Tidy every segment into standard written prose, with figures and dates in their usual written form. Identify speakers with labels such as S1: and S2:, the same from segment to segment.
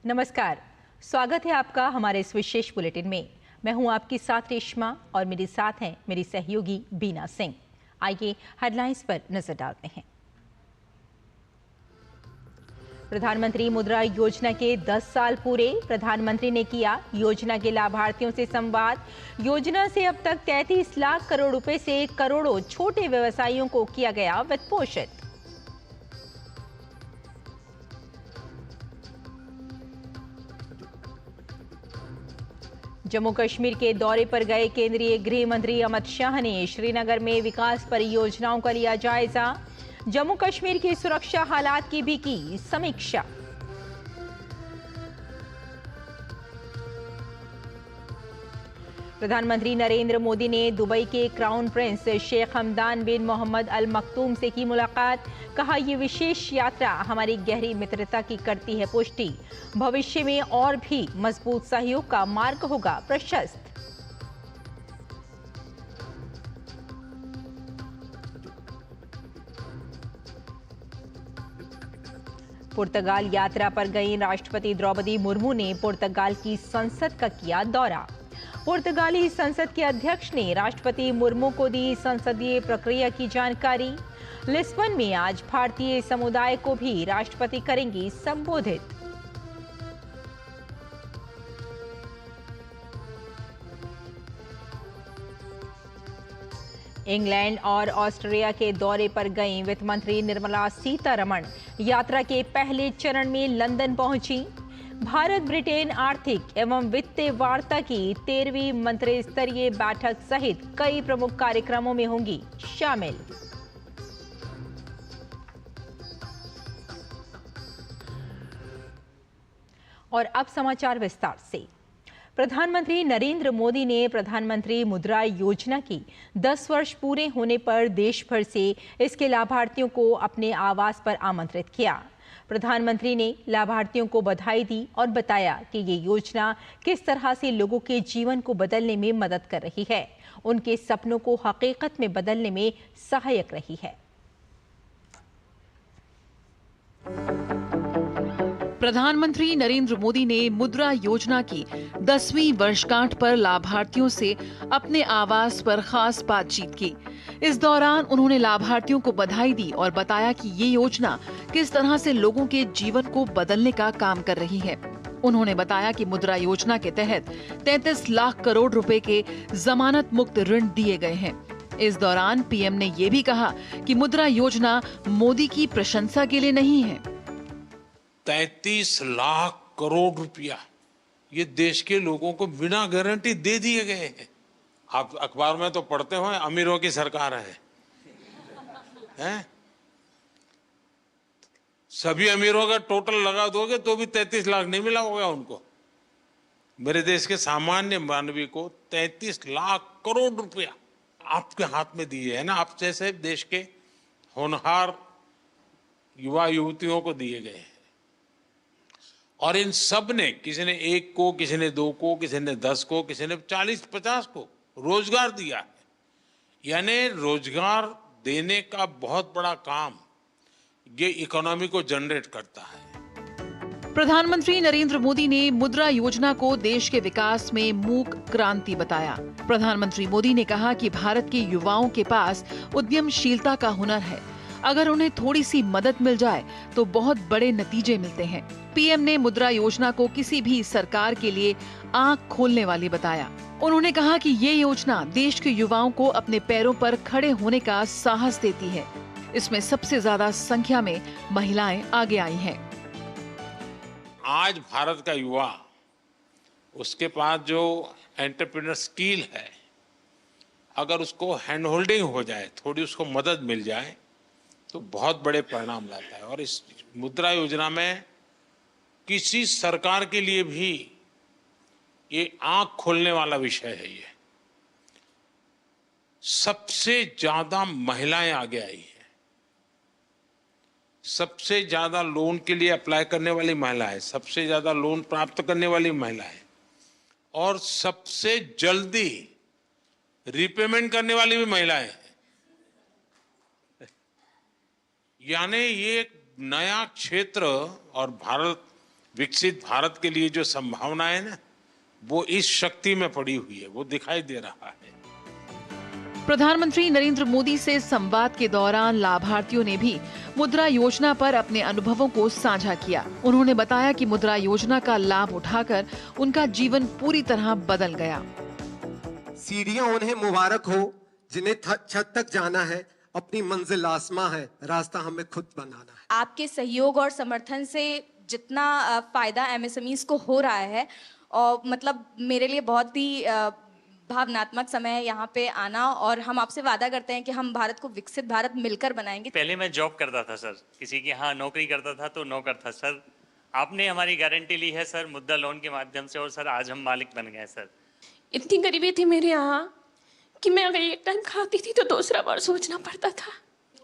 S1: नमस्कार, स्वागत है आपका हमारे इस विशेष बुलेटिन में। मैं हूं आपके साथ रेशमा और मेरे साथ हैं मेरी सहयोगी बीना सिंह। आइए हेडलाइंस पर नजर डालते हैं। प्रधानमंत्री मुद्रा योजना के 10 साल पूरे, प्रधानमंत्री ने किया योजना के लाभार्थियों से संवाद। योजना से अब तक 33 लाख करोड़ रुपए से करोड़ों छोटे व्यवसायियों को किया गया वित्त पोषित। जम्मू कश्मीर के दौरे पर गए केंद्रीय गृह मंत्री अमित शाह ने श्रीनगर में विकास परियोजनाओं का लिया जायजा। जम्मू कश्मीर की सुरक्षा हालात की भी की समीक्षा। प्रधानमंत्री नरेंद्र मोदी ने दुबई के क्राउन प्रिंस शेख हमदान बिन मोहम्मद अल मखतूम से की मुलाकात। कहा, ये विशेष यात्रा हमारी गहरी मित्रता की करती है पुष्टि। भविष्य में और भी मजबूत सहयोग का मार्ग होगा प्रशस्त। पुर्तगाल यात्रा पर गई राष्ट्रपति द्रौपदी मुर्मू ने पुर्तगाल की संसद का किया दौरा। पुर्तगाली संसद के अध्यक्ष ने राष्ट्रपति मुर्मू को दी संसदीय प्रक्रिया की जानकारी। लिस्बन में आज भारतीय समुदाय को भी राष्ट्रपति करेंगी संबोधित। इंग्लैंड और ऑस्ट्रेलिया के दौरे पर गईं वित्त मंत्री निर्मला सीतारमण। यात्रा के पहले चरण में लंदन पहुंची। भारत ब्रिटेन आर्थिक एवं वित्तीय वार्ता की 13वीं मंत्री स्तरीय बैठक सहित कई प्रमुख कार्यक्रमों में होंगी शामिल। और अब समाचार विस्तार से। प्रधानमंत्री नरेंद्र मोदी ने प्रधानमंत्री मुद्रा योजना की 10 वर्ष पूरे होने पर देश भर से इसके लाभार्थियों को अपने आवास पर आमंत्रित किया। प्रधानमंत्री ने लाभार्थियों को बधाई दी और बताया कि ये योजना किस तरह से लोगों के जीवन को बदलने में मदद कर रही है, उनके सपनों को हकीकत में बदलने में सहायक रही है।
S2: प्रधानमंत्री नरेंद्र मोदी ने मुद्रा योजना की 10वीं वर्षगांठ पर लाभार्थियों से अपने आवास पर खास बातचीत की। इस दौरान उन्होंने लाभार्थियों को बधाई दी और बताया कि ये योजना किस तरह से लोगों के जीवन को बदलने का काम कर रही है। उन्होंने बताया कि मुद्रा योजना के तहत 33 लाख करोड़ रुपए के जमानत मुक्त ऋण दिए गए हैं। इस दौरान पीएम ने ये भी कहा कि मुद्रा योजना मोदी की प्रशंसा के लिए नहीं है।
S3: 33 लाख करोड़ रुपया ये देश के लोगों को बिना गारंटी दे दिए गए हैं। आप अखबार में तो पढ़ते हो अमीरों की सरकार है? सभी अमीरों का टोटल लगा दोगे तो भी 33 लाख नहीं मिला होगा उनको। मेरे देश के सामान्य मानवी को 33 लाख करोड़ रुपया आपके हाथ में दिए है ना, आप जैसे देश के होनहार युवा युवतियों को दिए गए हैं। और इन सब ने, किसी ने 1 को, किसी ने 2 को, किसी ने 10 को, किसी ने 40-50 को रोजगार दिया है। यानी रोजगार देने का बहुत बड़ा काम ये इकोनॉमी को जनरेट करता है।
S2: प्रधानमंत्री नरेंद्र मोदी ने मुद्रा योजना को देश के विकास में मूक क्रांति बताया। प्रधानमंत्री मोदी ने कहा कि भारत के युवाओं के पास उद्यमशीलता का हुनर है। अगर उन्हें थोड़ी सी मदद मिल जाए तो बहुत बड़े नतीजे मिलते हैं। पीएम ने मुद्रा योजना को किसी भी सरकार के लिए आंख खोलने वाली बताया। उन्होंने कहा कि ये योजना देश के युवाओं को अपने पैरों पर खड़े होने का साहस देती है। इसमें सबसे ज्यादा संख्या में महिलाएं आगे आई हैं।
S3: आज भारत का युवा, उसके पास जो एंटरप्रेन्योर स्किल है, अगर उसको हैंड होल्डिंग हो जाए, थोड़ी उसको मदद मिल जाए तो बहुत बड़े परिणाम लाता है। और इस मुद्रा योजना में किसी सरकार के लिए भी ये आंख खोलने वाला विषय है। ये सबसे ज्यादा महिलाएं आगे आई हैं, सबसे ज्यादा लोन के लिए अप्लाई करने वाली महिलाएं, सबसे ज्यादा लोन प्राप्त करने वाली महिलाएं और सबसे जल्दी रिपेमेंट करने वाली भी महिलाएं हैं। यानी ये एक नया क्षेत्र और भारत विकसित भारत के लिए जो संभावना है ना, वो इस शक्ति में पड़ी हुई है, वो दिखाई दे रहा है।
S2: प्रधानमंत्री नरेंद्र मोदी से संवाद के दौरान लाभार्थियों ने भी मुद्रा योजना पर अपने अनुभवों को साझा किया। उन्होंने बताया कि मुद्रा योजना का लाभ उठाकर उनका जीवन पूरी तरह बदल गया।
S4: सीढ़ियां उन्हें मुबारक हो जिन्हें छत तक जाना है, अपनी मंजिल आसमां है, रास्ता हमें खुद बनाना है।
S5: आपके सहयोग और समर्थन से जितना फायदा एमएसएमईज को हो रहा है, और मतलब मेरे लिए बहुत ही भावनात्मक समय है यहाँ पे आना, और हम आपसे वादा करते हैं कि हम भारत को विकसित भारत मिलकर बनाएंगे।
S6: पहले मैं जॉब करता था सर, किसी की यहाँ नौकरी करता था तो नौकर था सर। आपने हमारी गारंटी ली है सर मुद्रा लोन के माध्यम से, और सर आज हम मालिक बन गए सर।
S7: इतनी गरीबी थी मेरे यहाँ कि मैं अगर एक टाइम खाती थी तो दूसरा बार सोचना पड़ता था।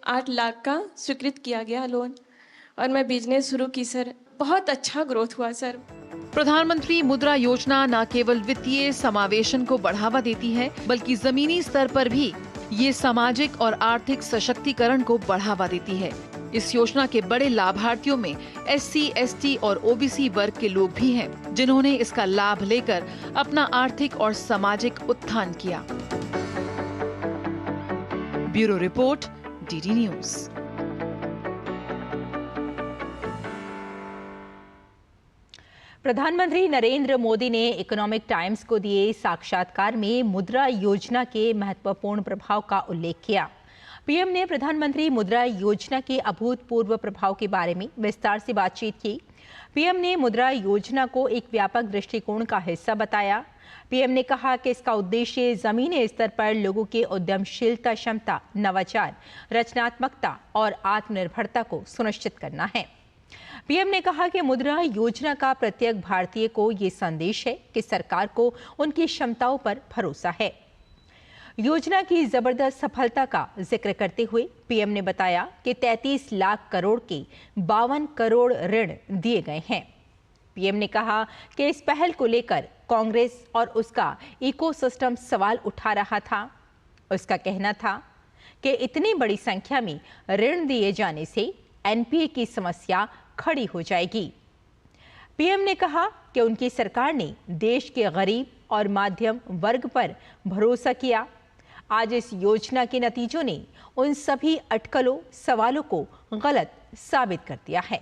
S7: 8 लाख का स्वीकृत किया गया लोन, और मैं बिजनेस शुरू की सर। बहुत अच्छा ग्रोथ हुआ सर।
S2: प्रधानमंत्री मुद्रा योजना न केवल वित्तीय समावेशन को बढ़ावा देती है, बल्कि जमीनी स्तर पर भी ये सामाजिक और आर्थिक सशक्तिकरण को बढ़ावा देती है। इस योजना के बड़े लाभार्थियों में SC, ST और OBC वर्ग के लोग भी हैं, जिन्होंने इसका लाभ लेकर अपना आर्थिक और सामाजिक उत्थान किया। Bureau report, DD news.
S1: प्रधानमंत्री नरेंद्र मोदी ने इकोनॉमिक टाइम्स को दिए साक्षात्कार में मुद्रा योजना के महत्वपूर्ण प्रभाव का उल्लेख किया। पीएम ने प्रधानमंत्री मुद्रा योजना के अभूतपूर्व प्रभाव के बारे में विस्तार से बातचीत की। पीएम ने मुद्रा योजना को एक व्यापक दृष्टिकोण का हिस्सा बताया। पीएम ने कहा कि इसका उद्देश्य जमीनी स्तर पर लोगों के उद्यमशीलता क्षमता, नवाचार, रचनात्मकता और आत्मनिर्भरता को सुनिश्चित करना है। पीएम ने कहा कि मुद्रा योजना का प्रत्येक भारतीय को ये संदेश है कि सरकार को उनकी क्षमताओं पर भरोसा है। योजना की जबरदस्त सफलता का जिक्र करते हुए पीएम ने बताया कि 33 लाख करोड़ के 52 करोड़ ऋण दिए गए हैं। पीएम ने कहा कि इस पहल को लेकर कांग्रेस और उसका इकोसिस्टम सवाल उठा रहा था। उसका कहना था कि इतनी बड़ी संख्या में ऋण दिए जाने से एनपीए की समस्या खड़ी हो जाएगी। पीएम ने कहा कि उनकी सरकार ने देश के गरीब और मध्यम वर्ग पर भरोसा किया। आज इस योजना के नतीजों ने उन सभी अटकलों, सवालों को गलत साबित कर दिया है।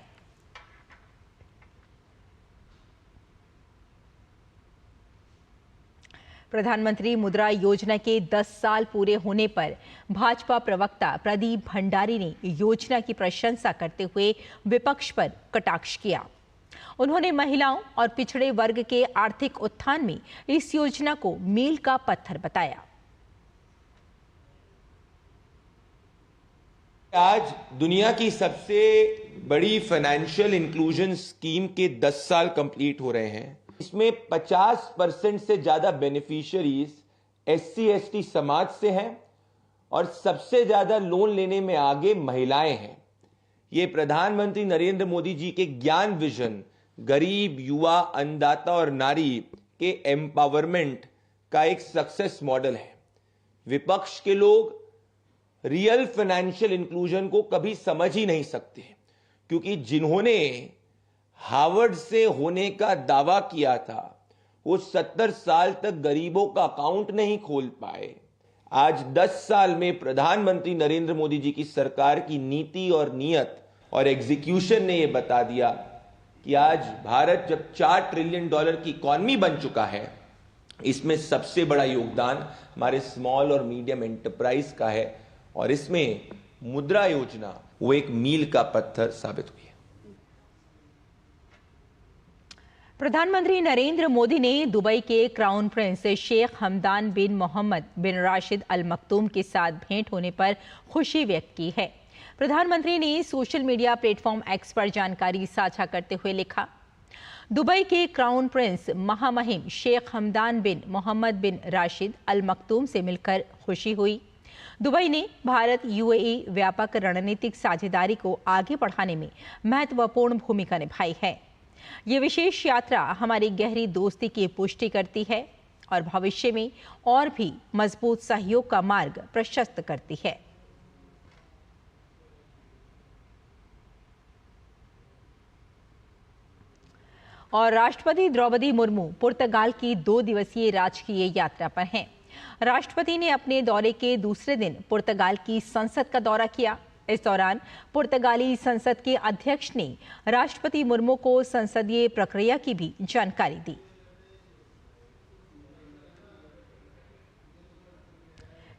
S1: प्रधानमंत्री मुद्रा योजना के 10 साल पूरे होने पर भाजपा प्रवक्ता प्रदीप भंडारी ने योजना की प्रशंसा करते हुए विपक्ष पर कटाक्ष किया। उन्होंने महिलाओं और पिछड़े वर्ग के आर्थिक उत्थान में इस योजना को मील का पत्थर बताया।
S8: आज दुनिया की सबसे बड़ी फाइनेंशियल इंक्लूजन स्कीम के 10 साल कंप्लीट हो रहे हैं। इसमें 50% से ज्यादा बेनिफिशियरीज SC, ST समाज से हैं और सबसे ज्यादा लोन लेने में आगे महिलाएं हैं। ये प्रधानमंत्री नरेंद्र मोदी जी के ज्ञान विजन, गरीब, युवा, अन्नदाता और नारी के एम्पावरमेंट का एक सक्सेस मॉडल है। विपक्ष के लोग रियल फाइनेंशियल इंक्लूजन को कभी समझ ही नहीं सकते, क्योंकि जिन्होंने हार्वर्ड से होने का दावा किया था वो 70 साल तक गरीबों का अकाउंट नहीं खोल पाए। आज 10 साल में प्रधानमंत्री नरेंद्र मोदी जी की सरकार की नीति और नियत और एग्जीक्यूशन ने यह बता दिया कि आज भारत जब $4 ट्रिलियन की इकॉनमी बन चुका है, इसमें सबसे बड़ा योगदान हमारे स्मॉल और मीडियम एंटरप्राइज का है, और इसमें मुद्रा योजना वो एक मील का पत्थर साबित हुई है।
S1: प्रधानमंत्री नरेंद्र मोदी ने दुबई के क्राउन प्रिंस शेख हमदान बिन मोहम्मद बिन राशिद अल मखतूम के साथ भेंट होने पर खुशी व्यक्त की है। प्रधानमंत्री ने सोशल मीडिया प्लेटफॉर्म X पर जानकारी साझा करते हुए लिखा, दुबई के क्राउन प्रिंस महामहिम शेख हमदान बिन मोहम्मद बिन राशिद अल मखतूम से मिलकर खुशी हुई। दुबई ने भारत UAE व्यापक रणनीतिक साझेदारी को आगे बढ़ाने में महत्वपूर्ण भूमिका निभाई है। ये विशेष यात्रा हमारी गहरी दोस्ती की पुष्टि करती है और भविष्य में और भी मजबूत सहयोग का मार्ग प्रशस्त करती है। और राष्ट्रपति द्रौपदी मुर्मू पुर्तगाल की 2 दिवसीय राजकीय यात्रा पर हैं। राष्ट्रपति ने अपने दौरे के दूसरे दिन पुर्तगाल की संसद का दौरा किया। इस दौरान पुर्तगाली संसद के अध्यक्ष ने राष्ट्रपति मुर्मू को संसदीय प्रक्रिया की भी जानकारी दी।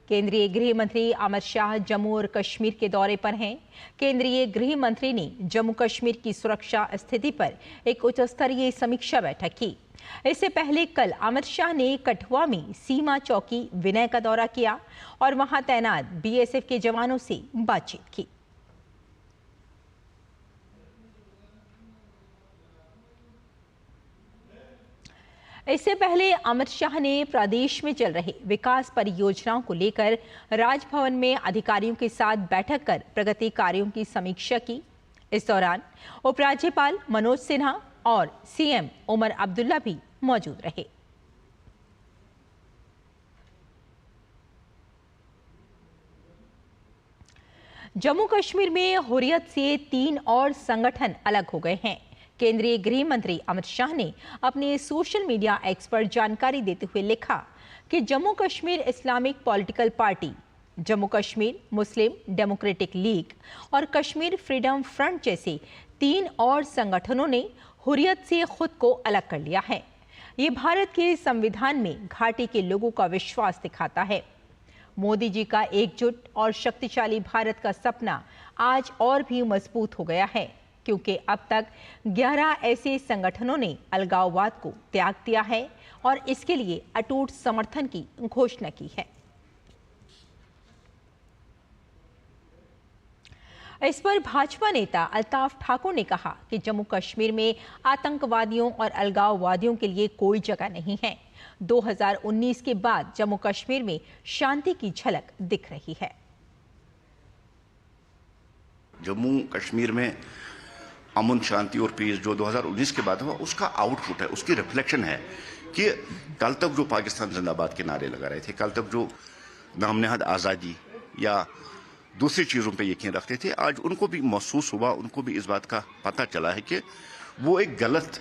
S1: केंद्रीय गृह मंत्री अमित शाह जम्मू और कश्मीर के दौरे पर हैं। केंद्रीय गृह मंत्री ने जम्मू कश्मीर की सुरक्षा स्थिति पर एक उच्च स्तरीय समीक्षा बैठक की। इससे पहले कल अमित शाह ने कठुआ में सीमा चौकी विनय का दौरा किया और वहां तैनात बीएसएफ के जवानों से बातचीत की। इससे पहले अमित शाह ने प्रदेश में चल रहे विकास परियोजनाओं को लेकर राजभवन में अधिकारियों के साथ बैठक कर प्रगति कार्यों की समीक्षा की। इस दौरान उपराज्यपाल मनोज सिन्हा और सीएम उमर अब्दुल्ला भी मौजूद रहे। जम्मू कश्मीर में हुर्रियत से 3 और संगठन अलग हो गए हैं। केंद्रीय गृह मंत्री अमित शाह ने अपने सोशल मीडिया एक्स पर जानकारी देते हुए लिखा कि Jammu Kashmir Islamic Political Party, Jammu Kashmir Muslim Democratic League और कश्मीर फ्रीडम फ्रंट जैसे 3 और संगठनों ने हुर्रियत से खुद को अलग कर लिया है। ये भारत के संविधान में घाटी के लोगों का विश्वास दिखाता है। मोदी जी का एकजुट और शक्तिशाली भारत का सपना आज और भी मजबूत हो गया है, क्योंकि अब तक 11 ऐसे संगठनों ने अलगाववाद को त्याग दिया है और इसके लिए अटूट समर्थन की घोषणा की है। इस पर भाजपा नेता अल्ताफ ठाकुर ने कहा कि जम्मू कश्मीर में आतंकवादियों और अलगाववादियों के लिए कोई जगह नहीं है। 2019 के बाद जम्मू कश्मीर में शांति की झलक दिख रही है।
S9: जम्मू कश्मीर में अमन शांति और पीस जो 2019 के बाद हुआ, उसका आउटपुट है, उसकी रिफ्लेक्शन है कि कल तक जो पाकिस्तान जिंदाबाद के नारे लगा रहे थे, कल तक जो नाम नेहाद आज़ादी या दूसरी चीज़ों पे यकीन रखते थे, आज उनको भी महसूस हुआ, उनको भी इस बात का पता चला है कि वो एक गलत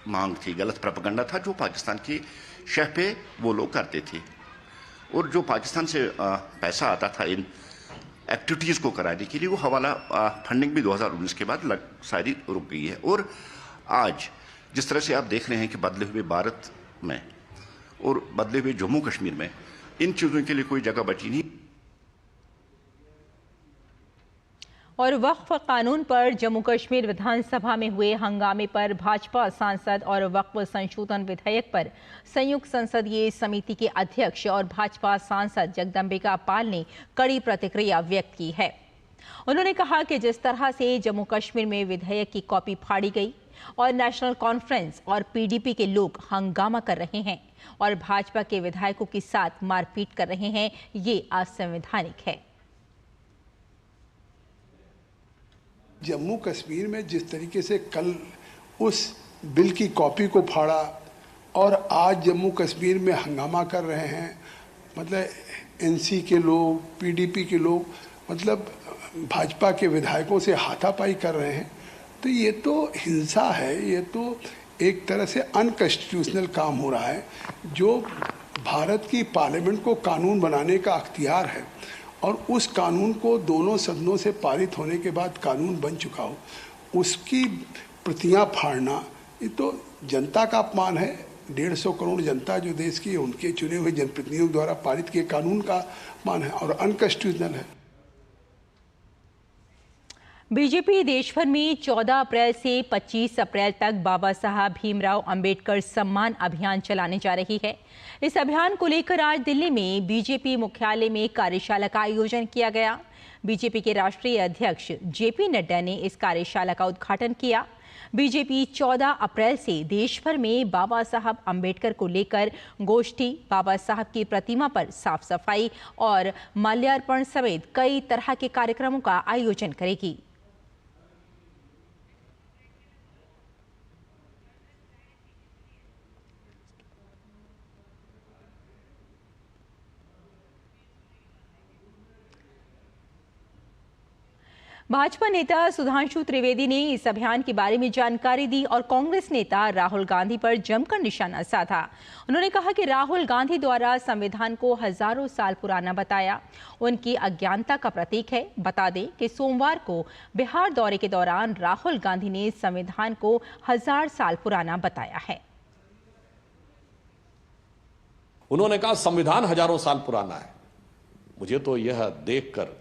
S9: मांग थी, गलत प्रोपेगेंडा था जो पाकिस्तान की शह पे वो लोग करते थे। और जो पाकिस्तान से पैसा आता था इन एक्टिविटीज़ को कराने के लिए, वो हवाला फंडिंग भी 2019 के बाद सारी रुक गई है। और आज जिस तरह से आप देख रहे हैं कि बदले हुए भारत में और बदले हुए जम्मू कश्मीर में इन चीज़ों के लिए कोई जगह बची नहीं।
S1: और वक्फ कानून पर जम्मू कश्मीर विधानसभा में हुए हंगामे पर भाजपा सांसद और वक्फ संशोधन विधेयक पर संयुक्त संसदीय समिति के अध्यक्ष और भाजपा सांसद जगदम्बिका पाल ने कड़ी प्रतिक्रिया व्यक्त की है। उन्होंने कहा कि जिस तरह से जम्मू कश्मीर में विधेयक की कॉपी फाड़ी गई और नेशनल कॉन्फ्रेंस और पीडीपी के लोग हंगामा कर रहे हैं और भाजपा के विधायकों के साथ मारपीट कर रहे हैं, ये असंवैधानिक है।
S10: जम्मू कश्मीर में जिस तरीके से कल उस बिल की कॉपी को फाड़ा और आज जम्मू कश्मीर में हंगामा कर रहे हैं, मतलब एनसी के लोग, पीडीपी के लोग, मतलब भाजपा के विधायकों से हाथापाई कर रहे हैं, तो ये तो हिंसा है, ये तो एक तरह से अनकॉन्स्टिट्यूशनल काम हो रहा है। जो भारत की पार्लियामेंट को कानून बनाने का अख्तियार है और उस कानून को दोनों सदनों से पारित होने के बाद कानून बन चुका हो, उसकी प्रतियां फाड़ना, ये तो जनता का अपमान है। 150 करोड़ जनता जो देश की है, उनके चुने हुए जनप्रतिनिधियों द्वारा पारित किए कानून का अपमान है और अनकॉन्स्टिट्यूशनल है।
S1: बीजेपी देश भर में 14 अप्रैल से 25 अप्रैल तक बाबा साहब भीमराव अंबेडकर सम्मान अभियान चलाने जा रही है। इस अभियान को लेकर आज दिल्ली में बीजेपी मुख्यालय में कार्यशाला का आयोजन किया गया। बीजेपी के राष्ट्रीय अध्यक्ष जेपी नड्डा ने इस कार्यशाला का उद्घाटन किया। बीजेपी 14 अप्रैल से देश भर में बाबा साहब अंबेडकर को लेकर गोष्ठी, बाबा साहब की प्रतिमा पर साफ सफाई और माल्यार्पण समेत कई तरह के कार्यक्रमों का आयोजन करेगी। भाजपा नेता सुधांशु त्रिवेदी ने इस अभियान के बारे में जानकारी दी और कांग्रेस नेता राहुल गांधी पर जमकर निशाना साधा। उन्होंने कहा कि राहुल गांधी द्वारा संविधान को हजारों साल पुराना बताया उनकी अज्ञानता का प्रतीक है। बता दें कि सोमवार को बिहार दौरे के दौरान राहुल गांधी ने संविधान को 1000 साल पुराना बताया है।
S11: उन्होंने कहा संविधान हजारों साल पुराना है। मुझे तो यह देखकर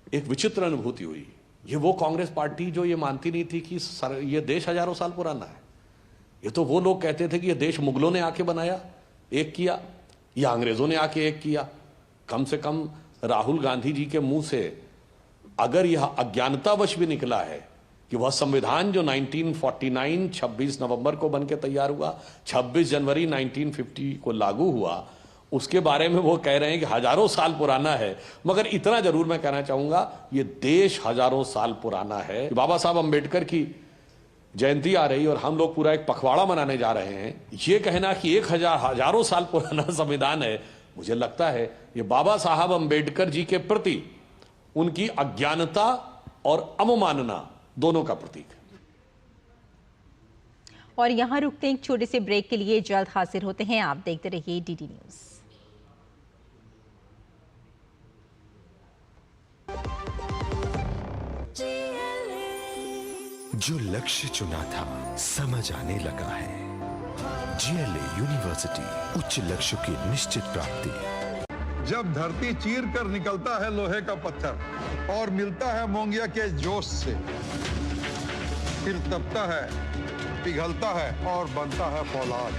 S11: एक विचित्र अनुभूति हुई। ये वो कांग्रेस पार्टी जो ये मानती नहीं थी कि ये देश हजारों साल पुराना है। ये तो वो लोग कहते थे कि ये देश मुगलों ने आके बनाया, एक किया, या अंग्रेजों ने आके एक किया। कम से कम राहुल गांधी जी के मुंह से अगर यह अज्ञानतावश भी निकला है कि वह संविधान जो 1949 26 नवंबर को बनके तैयार हुआ, 26 जनवरी 1950 को लागू हुआ, उसके बारे में वो कह रहे हैं कि हजारों साल पुराना है। मगर इतना जरूर मैं कहना चाहूंगा, ये देश हजारों साल पुराना है। बाबा साहब अंबेडकर की जयंती आ रही और हम लोग पूरा एक पखवाड़ा मनाने जा रहे हैं। ये कहना कि हजारों साल पुराना संविधान है, मुझे लगता है ये बाबा साहब अंबेडकर जी के प्रति उनकी अज्ञानता और अवमानना दोनों का प्रतीक है।
S1: और यहां रुकते हैं एक छोटे से ब्रेक के लिए, जल्द हाजिर होते हैं। आप देखते रहिए डीडी न्यूज।
S12: जो लक्ष्य चुना था समझ आने लगा है। GLA यूनिवर्सिटी, उच्च लक्ष्य की निश्चित प्राप्ति।
S13: जब धरती चीर कर निकलता है लोहे का पत्थर और मिलता है मोंगिया के जोश से, फिर तपता है, पिघलता है और बनता है फौलाद।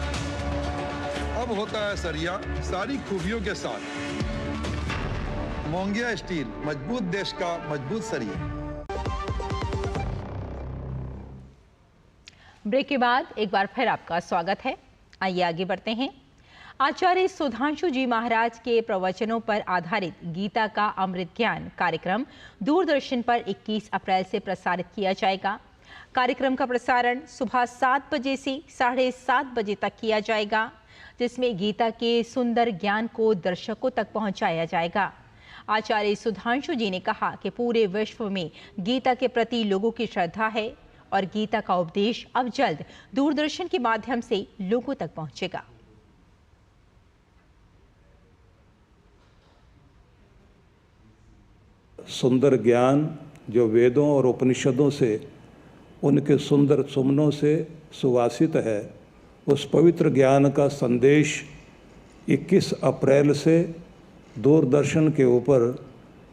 S13: अब होता है सरिया सारी खूबियों के साथ। मोंगिया स्टील, मजबूत देश का मजबूत सरिया।
S1: ब्रेक के बाद एक बार फिर आपका स्वागत है। आइए आगे बढ़ते हैं। आचार्य सुधांशु जी महाराज के प्रवचनों पर आधारित गीता का अमृत ज्ञान कार्यक्रम दूरदर्शन पर 21 अप्रैल से प्रसारित किया जाएगा। कार्यक्रम का प्रसारण सुबह 7 बजे से 7:30 बजे तक किया जाएगा, जिसमें गीता के सुंदर ज्ञान को दर्शकों तक पहुंचाया जाएगा। आचार्य सुधांशु जी ने कहा कि पूरे विश्व में गीता के प्रति लोगों की श्रद्धा है और गीता का उपदेश अब जल्द दूरदर्शन के माध्यम से लोगों तक पहुंचेगा।
S14: सुंदर ज्ञान जो वेदों और उपनिषदों से, उनके सुंदर सुमनों से सुवासित है, उस पवित्र ज्ञान का संदेश 21 अप्रैल से दूरदर्शन के ऊपर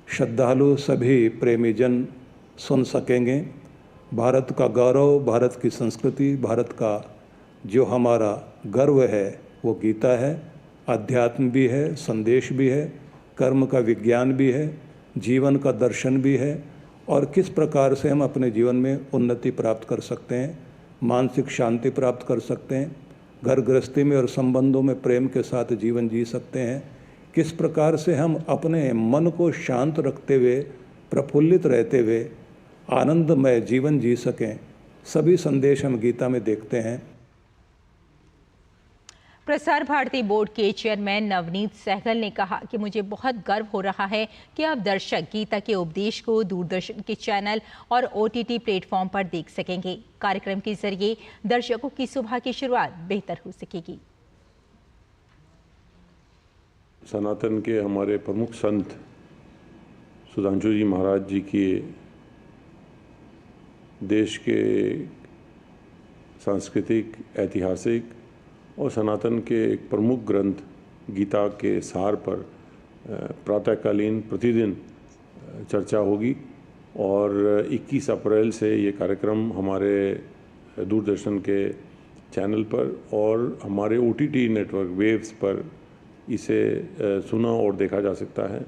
S14: श्रद्धालु सभी प्रेमी जन सुन सकेंगे। भारत का गौरव, भारत की संस्कृति, भारत का जो हमारा गर्व है वो गीता है। अध्यात्म भी है, संदेश भी है, कर्म का विज्ञान भी है, जीवन का दर्शन भी है और किस प्रकार से हम अपने जीवन में उन्नति प्राप्त कर सकते हैं, मानसिक शांति प्राप्त कर सकते हैं, घर गृहस्थी में और संबंधों में प्रेम के साथ जीवन जी सकते हैं, किस प्रकार से हम अपने मन को शांत रखते हुए, प्रफुल्लित रहते हुए आनंदमय जीवन जी सकें, सभी संदेश हम गीता में देखते हैं।
S1: प्रसार भारती बोर्ड के चेयरमैन नवनीत सहगल ने कहा कि मुझे बहुत गर्व हो रहा है कि अब दर्शक गीता के उपदेश को दूरदर्शन के चैनल और OTT प्लेटफॉर्म पर देख सकेंगे। कार्यक्रम के जरिए दर्शकों की सुबह की शुरुआत बेहतर हो सकेगी।
S15: सनातन के हमारे प्रमुख संत सुधांशु जी महाराज जी की देश के सांस्कृतिक, ऐतिहासिक और सनातन के एक प्रमुख ग्रंथ गीता के सार पर प्रातःकालीन प्रतिदिन चर्चा होगी और 21 अप्रैल से ये कार्यक्रम हमारे दूरदर्शन के चैनल पर और हमारे OTT नेटवर्क वेव्स पर इसे सुना और देखा जा सकता है।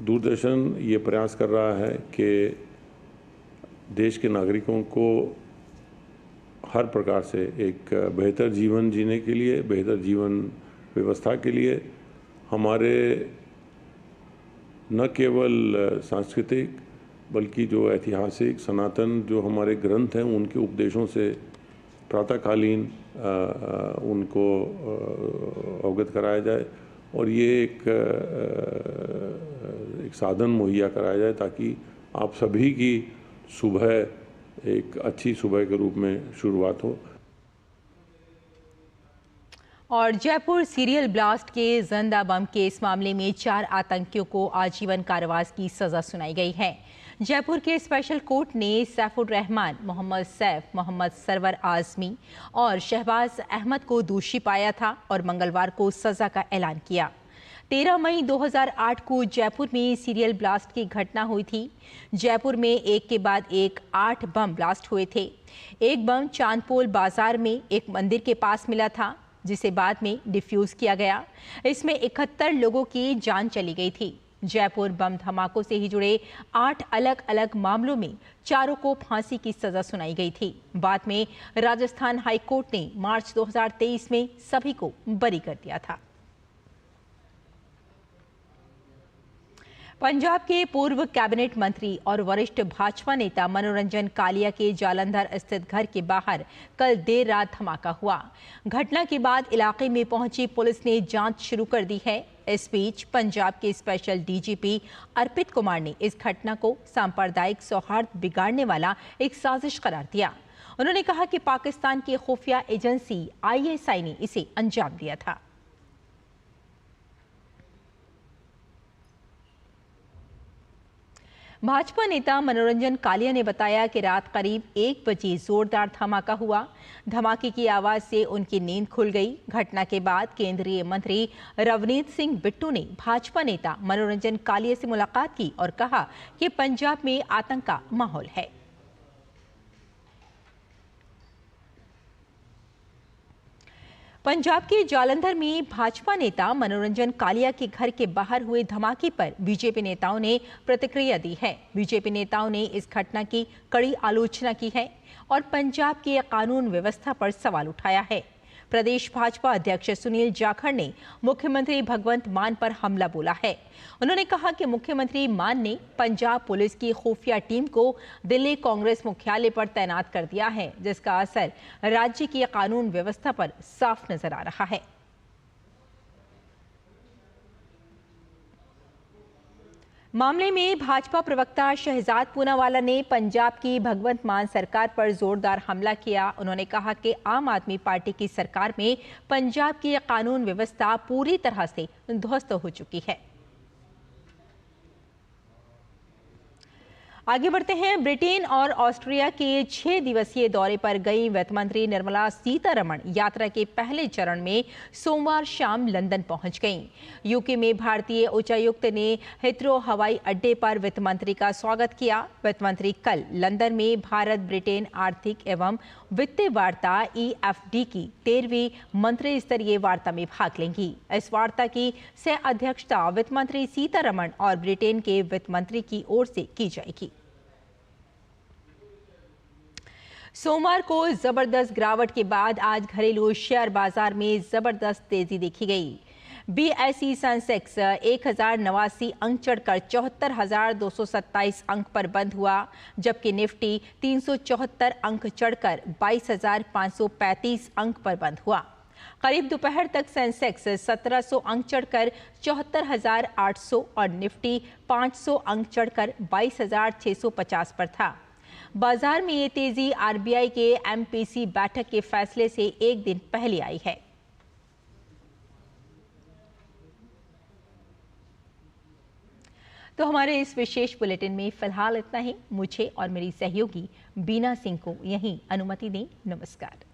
S15: दूरदर्शन ये प्रयास कर रहा है कि देश के नागरिकों को हर प्रकार से एक बेहतर जीवन जीने के लिए, बेहतर जीवन व्यवस्था के लिए हमारे न केवल सांस्कृतिक बल्कि जो ऐतिहासिक सनातन जो हमारे ग्रंथ हैं उनके उपदेशों से प्रातःकालीन उनको अवगत कराया जाए और ये एक साधन मुहैया कराया जाए ताकि आप सभी की सुबह एक अच्छी सुबह के रूप में शुरुआत हो।
S1: और जयपुर सीरियल ब्लास्ट के जिंदा बम केस मामले में 4 आतंकियों को आजीवन कारावास की सजा सुनाई गई है। जयपुर के स्पेशल कोर्ट ने सैफुर रहमान, मोहम्मद सैफ, मोहम्मद सरवर आजमी और शहबाज अहमद को दोषी पाया था और मंगलवार को सजा का ऐलान किया। 13 मई 2008 को जयपुर में सीरियल ब्लास्ट की घटना हुई थी। जयपुर में एक के बाद एक 8 बम ब्लास्ट हुए थे। एक बम चांदपोल बाजार में एक मंदिर के पास मिला था, जिसे बाद में डिफ्यूज किया गया। इसमें 71 लोगों की जान चली गई थी। जयपुर बम धमाकों से ही जुड़े 8 अलग अलग मामलों में चारों को फांसी की सजा सुनाई गई थी। बाद में राजस्थान हाई कोर्ट ने मार्च 2023 में सभी को बरी कर दिया था। पंजाब के पूर्व कैबिनेट मंत्री और वरिष्ठ भाजपा नेता मनोरंजन कालिया के जालंधर स्थित घर के बाहर कल देर रात धमाका हुआ। घटना के बाद इलाके में पहुंची पुलिस ने जांच शुरू कर दी है। इस बीच पंजाब के स्पेशल डीजीपी अर्पित कुमार ने इस घटना को सांप्रदायिक सौहार्द बिगाड़ने वाला एक साजिश करार दिया। उन्होंने कहा कि पाकिस्तान की खुफिया एजेंसी ISI ने इसे अंजाम दिया था। भाजपा नेता मनोरंजन कालिया ने बताया कि रात करीब 1 बजे जोरदार धमाका हुआ। धमाके की आवाज से उनकी नींद खुल गई। घटना के बाद केंद्रीय मंत्री रवनीत सिंह बिट्टू ने भाजपा नेता मनोरंजन कालिया से मुलाकात की और कहा कि पंजाब में आतंक का माहौल है। पंजाब के जालंधर में भाजपा नेता मनोरंजन कालिया के घर के बाहर हुए धमाके पर बीजेपी नेताओं ने प्रतिक्रिया दी है। बीजेपी नेताओं ने इस घटना की कड़ी आलोचना की है और पंजाब की कानून व्यवस्था पर सवाल उठाया है। प्रदेश भाजपा अध्यक्ष सुनील जाखड़ ने मुख्यमंत्री भगवंत मान पर हमला बोला है। उन्होंने कहा कि मुख्यमंत्री मान ने पंजाब पुलिस की खुफिया टीम को दिल्ली कांग्रेस मुख्यालय पर तैनात कर दिया है, जिसका असर राज्य की कानून व्यवस्था पर साफ नजर आ रहा है। मामले में भाजपा प्रवक्ता शहजाद पूनावाला ने पंजाब की भगवंत मान सरकार पर जोरदार हमला किया। उन्होंने कहा कि आम आदमी पार्टी की सरकार में पंजाब की कानून व्यवस्था पूरी तरह से ध्वस्त हो चुकी है। आगे बढ़ते हैं। ब्रिटेन और ऑस्ट्रिया के 6 दिवसीय दौरे पर गई वित्त मंत्री निर्मला सीतारमण यात्रा के पहले चरण में सोमवार शाम लंदन पहुंच गईं। यूके में भारतीय उच्चायुक्त ने हिथ्रो हवाई अड्डे पर वित्त मंत्री का स्वागत किया। वित्त मंत्री कल लंदन में भारत ब्रिटेन आर्थिक एवं वित्तीय वार्ता EFD की 13वीं मंत्री स्तरीय वार्ता में भाग लेंगी। इस वार्ता की सह अध्यक्षता वित्त मंत्री सीतारमण और ब्रिटेन के वित्त मंत्री की ओर से की जाएगी। सोमवार को जबरदस्त गिरावट के बाद आज घरेलू शेयर बाजार में जबरदस्त तेजी देखी गई। BSE सेंसेक्स 1089 अंक चढ़कर 74,227 अंक पर बंद हुआ, जबकि निफ्टी 374 अंक चढ़कर 22,535 अंक पर बंद हुआ। करीब दोपहर तक सेंसेक्स 1700 अंक चढ़कर 74,800 और निफ्टी 500 अंक चढ़कर 22,650 पर था। बाजार में ये तेजी RBI के MPC बैठक के फैसले से एक दिन पहले आई है। तो हमारे इस विशेष बुलेटिन में फिलहाल इतना ही। मुझे और मेरी सहयोगी बीना सिंह को यहीं अनुमति दें। नमस्कार।